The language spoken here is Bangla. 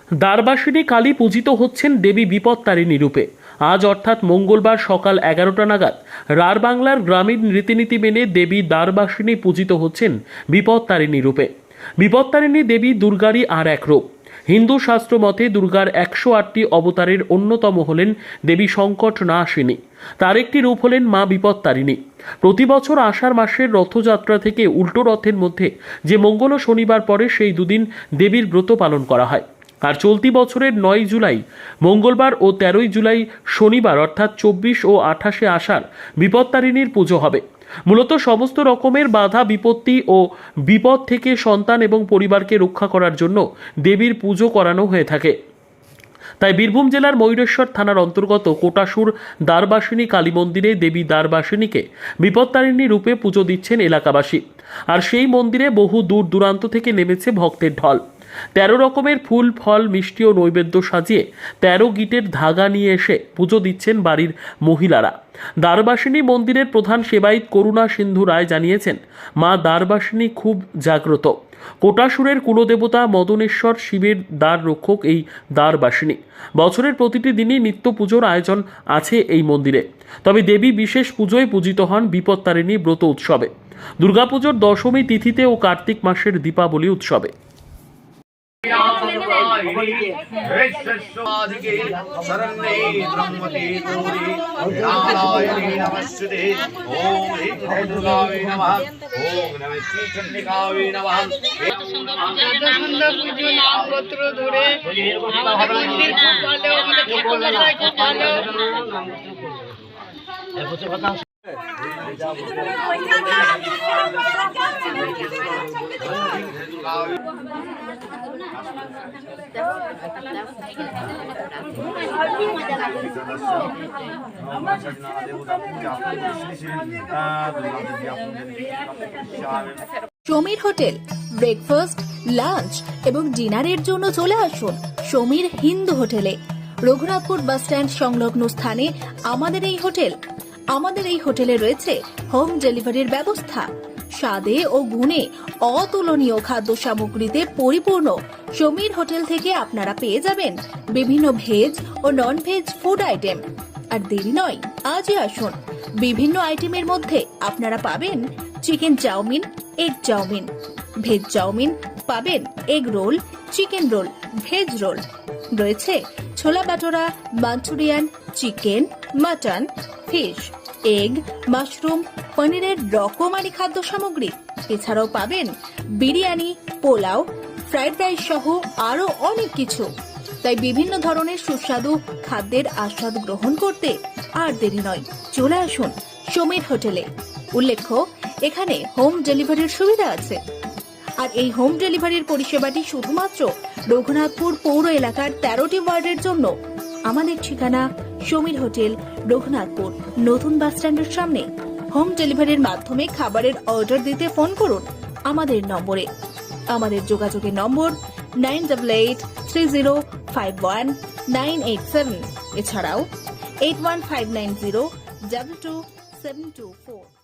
দ্বারবাসিনী কালী পূজিত হচ্ছেন দেবী বিপত্তারিণী রূপে। আজ অর্থাৎ মঙ্গলবার সকাল 11টা নাগাদ রার বাংলার গ্রামীণ রীতিনীতি মেনে দেবী দ্বারবাসিনী পূজিত হচ্ছেন বিপত্তারিণী রূপে। বিপত্তারিণী দেবী দুর্গারই আর এক রূপ। হিন্দু শাস্ত্র মতে দুর্গার 108টি অবতারের অন্যতম হলেন দেবী সংকট নাশিনী। তার একটি রূপ হলেন মা বিপত্তারিণী। প্রতি বছর আষাঢ় মাসের রথযাত্রা থেকে উল্টো রথের মধ্যে যে মঙ্গল ও শনিবার পরে সেই দুদিন দেবীর ব্রত পালন করা হয়। আর চলতি বছরের 9 জুলাই মঙ্গলবার ও 13 জুলাই শনিবার অর্থাৎ 24 ও 28 আষাঢ় বিপত্তারিণীর পুজো হবে। মূলত সমস্ত রকমের বাধা বিপত্তি ও বিপদ থেকে সন্তান এবং পরিবারকে রক্ষা করার জন্য দেবীর পুজো করানো হয়ে থাকে। তাই বীরভূম জেলার ময়ূরেশ্বর থানার অন্তর্গত কোটাসুর দ্বারবাসিনী কালী মন্দিরে দেবী দ্বারবাসিনীকে বিপত্তারিণী রূপে পুজো দিচ্ছেন এলাকাবাসী। আর সেই মন্দিরে বহু দূর দূরান্ত থেকে নেমেছে ভক্তের ঢল। 13 রকমের ফুল ফল মিষ্টি ও নৈবেদ্য সাজিয়ে 13 গিটের ধাগা নিয়ে এসে পুজো দিচ্ছেন বাড়ির মহিলারা। দ্বারবাসিনী মন্দিরের প্রধান সেবায়িত করুণা সিন্ধু রায় জানিয়েছেন, মা দ্বারবাসিনী খুব জাগ্রত। কোটাসুরের কুলদেবতা মদনেশ্বর শিবের দ্বার রক্ষক এই দ্বারবাসিনী। বছরের প্রতিটি দিনই নিত্য পুজোর আয়োজন আছে এই মন্দিরে। তবে দেবী বিশেষ পুজোয় পূজিত হন বিপত্তারিণী ব্রত উৎসবে, দুর্গাপুজোর দশমী তিথিতে ও কার্তিক মাসের দীপাবলি উৎসবে। সমীর হোটেল ব্রেকফাস্ট, লাঞ্চ এবং ডিনারের জন্য চলে আসুন সমীর হিন্দু হোটেলে। রঘুনাথপুর বাস স্ট্যান্ড সংলগ্ন স্থানে আমাদের এই হোটেলে রয়েছে হোম ডেলিভারির ব্যবস্থা। স্বাদে ও গুণে অতুলনীয় খাদ্য সামগ্রীতে পরিপূর্ণ সমীর হোটেল থেকে আপনারা পেয়ে যাবেন বিভিন্ন ভেজ ও নন ভেজ ফুড আইটেম। আর দেরি নয়, আজই আসুন। বিভিন্ন আইটেমের মধ্যে আপনারা পাবেন chicken chowmein, egg chowmein, veg chowmein, পাবেন egg roll, chicken roll, veg roll, রয়েছে chhola bhatura, Manchurian, chicken, mutton, fish, egg, mushroom, পনিরের রকমারি খাদ্য সামগ্রী। এছাড়াও পাবেন বিরিয়ানি, পোলাও, ফ্রাইড রাইস সহ আরো অনেক কিছু। তাই বিভিন্ন ধরনের সুস্বাদু খাদ্যের আস্বাদ গ্রহণ করতে আর দেরি নয়, চলে আসুন সমীর হোটেলে। উল্লেখ্য, এখানে হোম ডেলিভারির সুবিধা আছে। আর এই হোম ডেলিভারির পরিষেবাটি শুধুমাত্র রঘুনাথপুর পৌর এলাকার 13টি ওয়ার্ডের জন্য। আমাদের ঠিকানা সমীর হোটেল, রঘুনাথপুর নতুন বাস স্ট্যান্ডের সামনে। হোম ডেলিভারির মাধ্যমে খাবারের অর্ডার দিতে ফোন করুন আমাদের নম্বরে। আমাদের যোগাযোগের নম্বর 9883051987, এছাড়াও 81590222724।